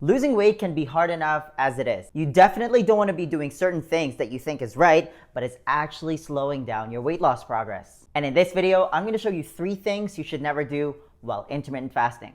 Losing weight can be hard enough as it is. You definitely don't want to be doing certain things that you think is right, but it's actually slowing down your weight loss progress. And in this video, I'm going to show you 3 things you should never do while intermittent fasting.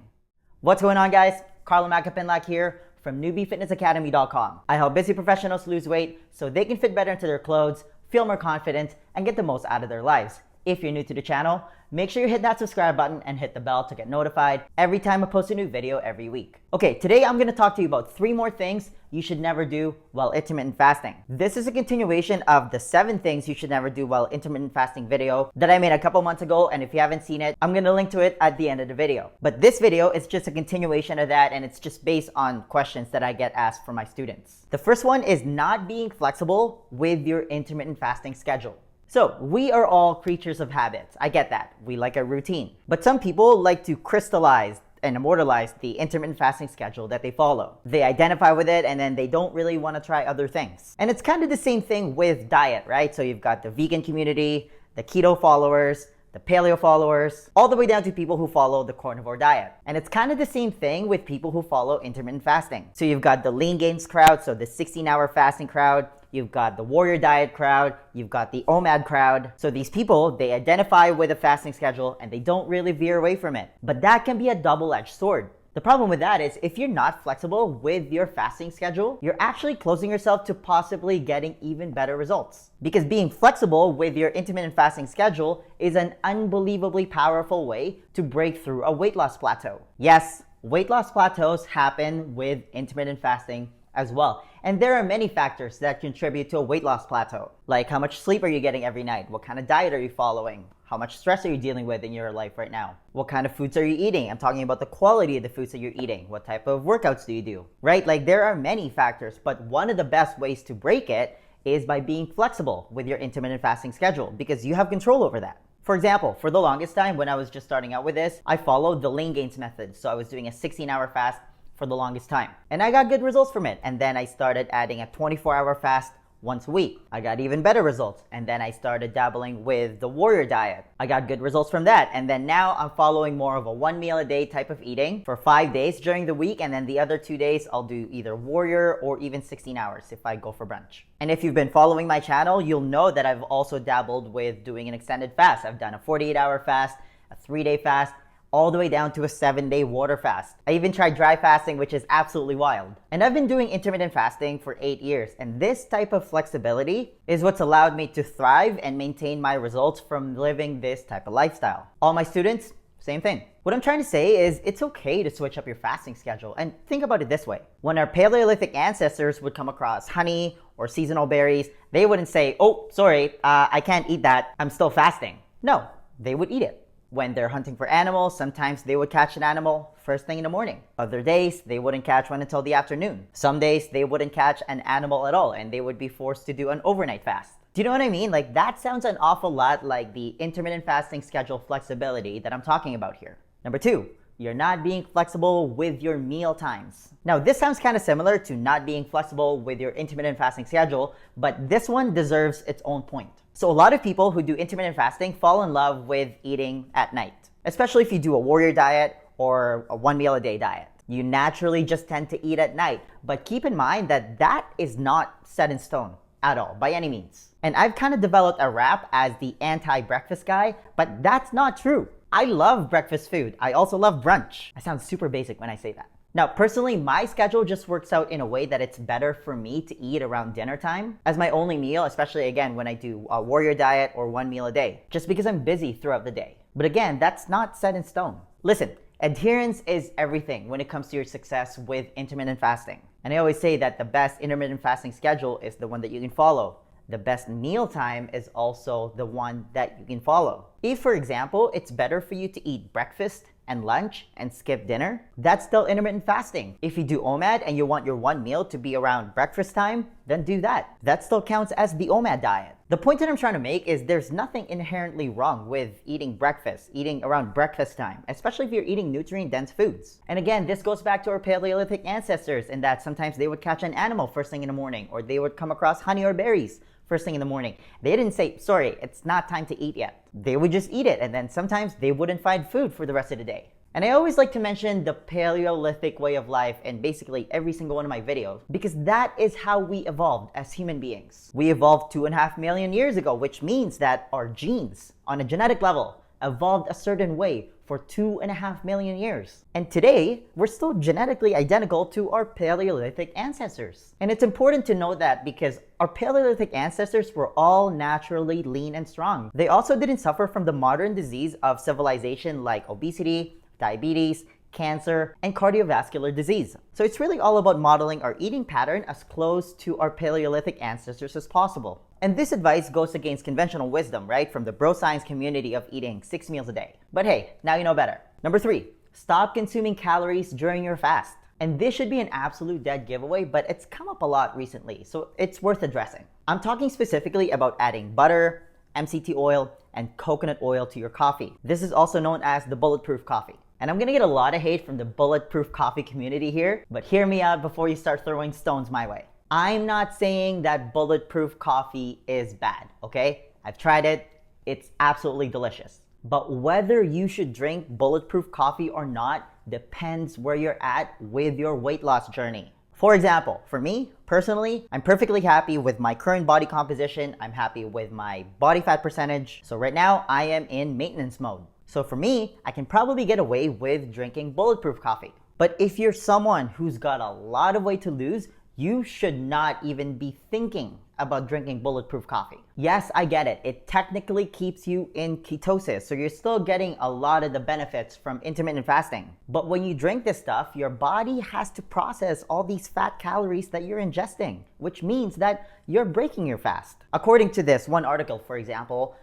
What's going on, guys? Carlo Macapinlac here from newbiefitnessacademy.com. I help busy professionals lose weight so they can fit better into their clothes, feel more confident, and get the most out of their lives. If you're new to the channel, make sure you hit that subscribe button and hit the bell to get notified every time I post a new video every week. Okay, today I'm going to talk to you about 3 more things you should never do while intermittent fasting. This is a continuation of the 7 things you should never do while intermittent fasting video that I made a couple months ago, and if you haven't seen it, I'm going to link to it at the end of the video. But this video is just a continuation of that, and it's just based on questions that I get asked from my students. The first one is not being flexible with your intermittent fasting schedule. So, we are all creatures of habits. I get that. We like a routine. But some people like to crystallize and immortalize the intermittent fasting schedule that they follow. They identify with it and then they don't really want to try other things. And it's kind of the same thing with diet, right? So you've got the vegan community, the keto followers, the paleo followers, all the way down to people who follow the carnivore diet. And it's kind of the same thing with people who follow intermittent fasting. So you've got the lean gains crowd, so the 16-hour fasting crowd. You've got the warrior diet crowd, you've got the OMAD crowd. So these people, they identify with a fasting schedule and they don't really veer away from it. But that can be a double-edged sword. The problem with that is if you're not flexible with your fasting schedule, you're actually closing yourself to possibly getting even better results. Because being flexible with your intermittent fasting schedule is an unbelievably powerful way to break through a weight loss plateau. Yes, weight loss plateaus happen with intermittent fasting as well. And there are many factors that contribute to a weight loss plateau. Like how much sleep are you getting every night? What kind of diet are you following? How much stress are you dealing with in your life right now? What kind of foods are you eating? I'm talking about the quality of the foods that you're eating. What type of workouts do you do? Right? Like there are many factors, but one of the best ways to break it is by being flexible with your intermittent fasting schedule because you have control over that. For example, for the longest time when I was just starting out with this, I followed the lean gains method. So I was doing a 16-hour fast for the longest time. And I got good results from it. And then I started adding a 24-hour fast once a week. I got even better results. And then I started dabbling with the warrior diet. I got good results from that. And then now I'm following more of a 1 meal a day type of eating for 5 days during the week. And then the other 2 days, I'll do either warrior or even 16 hours if I go for brunch. And if you've been following my channel, you'll know that I've also dabbled with doing an extended fast. I've done a 48-hour fast, a 3-day fast, all the way down to a 7-day water fast. I even tried dry fasting, which is absolutely wild. And I've been doing intermittent fasting for 8 years, and this type of flexibility is what's allowed me to thrive and maintain my results from living this type of lifestyle. All my students, same thing. What I'm trying to say is it's okay to switch up your fasting schedule. And think about it this way. When our Paleolithic ancestors would come across honey or seasonal berries, they wouldn't say, oh, sorry, I can't eat that, I'm still fasting. No, they would eat it. When they're hunting for animals, sometimes they would catch an animal first thing in the morning. Other days, they wouldn't catch one until the afternoon. Some days, they wouldn't catch an animal at all, and they would be forced to do an overnight fast. Do you know what I mean? Like, that sounds an awful lot like the intermittent fasting schedule flexibility that I'm talking about here. Number 2, you're not being flexible with your meal times. Now, this sounds kind of similar to not being flexible with your intermittent fasting schedule, but this one deserves its own point. So a lot of people who do intermittent fasting fall in love with eating at night, especially if you do a warrior diet or a 1 meal a day diet. You naturally just tend to eat at night, but keep in mind that that is not set in stone at all, by any means. And I've kind of developed a rap as the anti-breakfast guy, but that's not true. I love breakfast food. I also love brunch. I sound super basic when I say that. Now, personally, my schedule just works out in a way that it's better for me to eat around dinner time as my only meal, especially again when I do a warrior diet or 1 meal a day, just because I'm busy throughout the day. But again, that's not set in stone. Listen, adherence is everything when it comes to your success with intermittent fasting. And I always say that the best intermittent fasting schedule is the one that you can follow. The best meal time is also the one that you can follow. If, for example, it's better for you to eat breakfast and lunch and skip dinner, that's still intermittent fasting. If you do OMAD and you want your 1 meal to be around breakfast time, then do that. That still counts as the OMAD diet. The point that I'm trying to make is there's nothing inherently wrong with eating breakfast, eating around breakfast time, especially if you're eating nutrient-dense foods. And again, this goes back to our Paleolithic ancestors in that sometimes they would catch an animal first thing in the morning, or they would come across honey or berries first thing in the morning. They didn't say, sorry, it's not time to eat yet. They would just eat it, and then sometimes they wouldn't find food for the rest of the day. And I always like to mention the Paleolithic way of life in basically every single one of my videos, because that is how we evolved as human beings. We evolved 2.5 million years ago, which means that our genes, on a genetic level, evolved a certain way for 2.5 million years. And today, we're still genetically identical to our Paleolithic ancestors. And it's important to know that because our Paleolithic ancestors were all naturally lean and strong. They also didn't suffer from the modern disease of civilization like obesity, diabetes, cancer, and cardiovascular disease. So it's really all about modeling our eating pattern as close to our Paleolithic ancestors as possible. And this advice goes against conventional wisdom, right? From the bro science community of eating 6 meals a day. But hey, now you know better. Number 3, stop consuming calories during your fast. And this should be an absolute dead giveaway, but it's come up a lot recently, so it's worth addressing. I'm talking specifically about adding butter, MCT oil, and coconut oil to your coffee. This is also known as the Bulletproof Coffee. And I'm gonna get a lot of hate from the Bulletproof Coffee community here, but hear me out before you start throwing stones my way. I'm not saying that Bulletproof Coffee is bad, okay? I've tried it, it's absolutely delicious. But whether you should drink Bulletproof Coffee or not depends where you're at with your weight loss journey. For example, for me, personally, I'm perfectly happy with my current body composition. I'm happy with my body fat percentage. So right now, I am in maintenance mode. So for me, I can probably get away with drinking Bulletproof Coffee. But if you're someone who's got a lot of weight to lose, you should not even be thinking about drinking Bulletproof Coffee. Yes, I get it. It technically keeps you in ketosis, so you're still getting a lot of the benefits from intermittent fasting. But when you drink this stuff, your body has to process all these fat calories that you're ingesting, which means that you're breaking your fast. According to this one article, for example,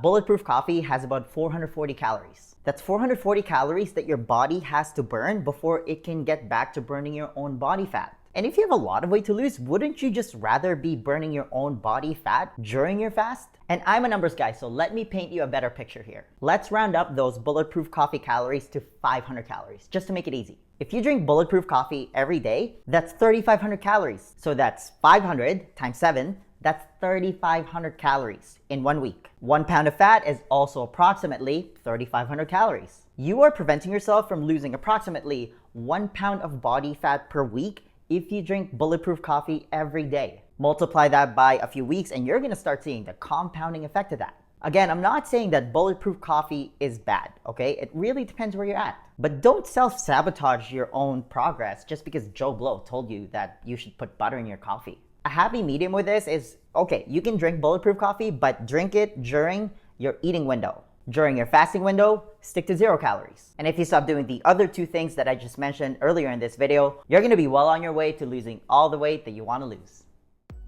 Bulletproof Coffee has about 440 calories. That's 440 calories that your body has to burn before it can get back to burning your own body fat. And if you have a lot of weight to lose, wouldn't you just rather be burning your own body fat during your fast? And I'm a numbers guy, so let me paint you a better picture here. Let's round up those Bulletproof Coffee calories to 500 calories, just to make it easy. If you drink Bulletproof Coffee every day, that's 3,500 calories. So that's 500 times 7, that's 3,500 calories in 1 week. 1 pound of fat is also approximately 3,500 calories. You are preventing yourself from losing approximately 1 pound of body fat per week if you drink Bulletproof Coffee every day. Multiply that by a few weeks and you're gonna start seeing the compounding effect of that. Again, I'm not saying that Bulletproof Coffee is bad, okay? It really depends where you're at. But don't self-sabotage your own progress just because Joe Blow told you that you should put butter in your coffee. A happy medium with this is, okay, you can drink Bulletproof Coffee, but drink it during your eating window. During your fasting window, stick to 0 calories. And if you stop doing the other 2 things that I just mentioned earlier in this video, you're gonna be well on your way to losing all the weight that you wanna lose.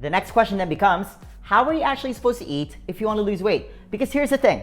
The next question then becomes, how are you actually supposed to eat if you wanna lose weight? Because here's the thing,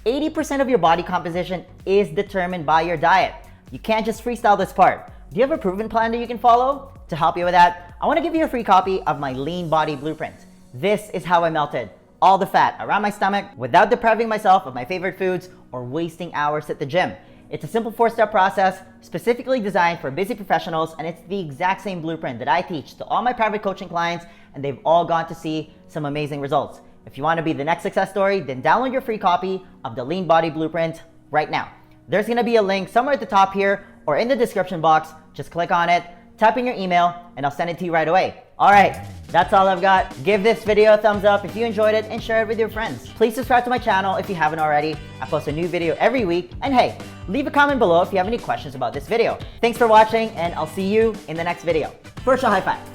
80% of your body composition is determined by your diet. You can't just freestyle this part. Do you have a proven plan that you can follow? To help you with that, I wanna give you a free copy of my Lean Body Blueprint. This is how I melted all the fat around my stomach without depriving myself of my favorite foods or wasting hours at the gym. It's a simple 4-step process specifically designed for busy professionals, and it's the exact same blueprint that I teach to all my private coaching clients, and they've all gone to see some amazing results. If you want to be the next success story, then download your free copy of the Lean Body Blueprint right now. There's gonna be a link somewhere at the top here or in the description box. Just click on it, type in your email, and I'll send it to you right away. All right, that's all I've got. Give this video a thumbs up if you enjoyed it and share it with your friends. Please subscribe to my channel if you haven't already. I post a new video every week. And hey, leave a comment below if you have any questions about this video. Thanks for watching, and I'll see you in the next video. Virtual high five.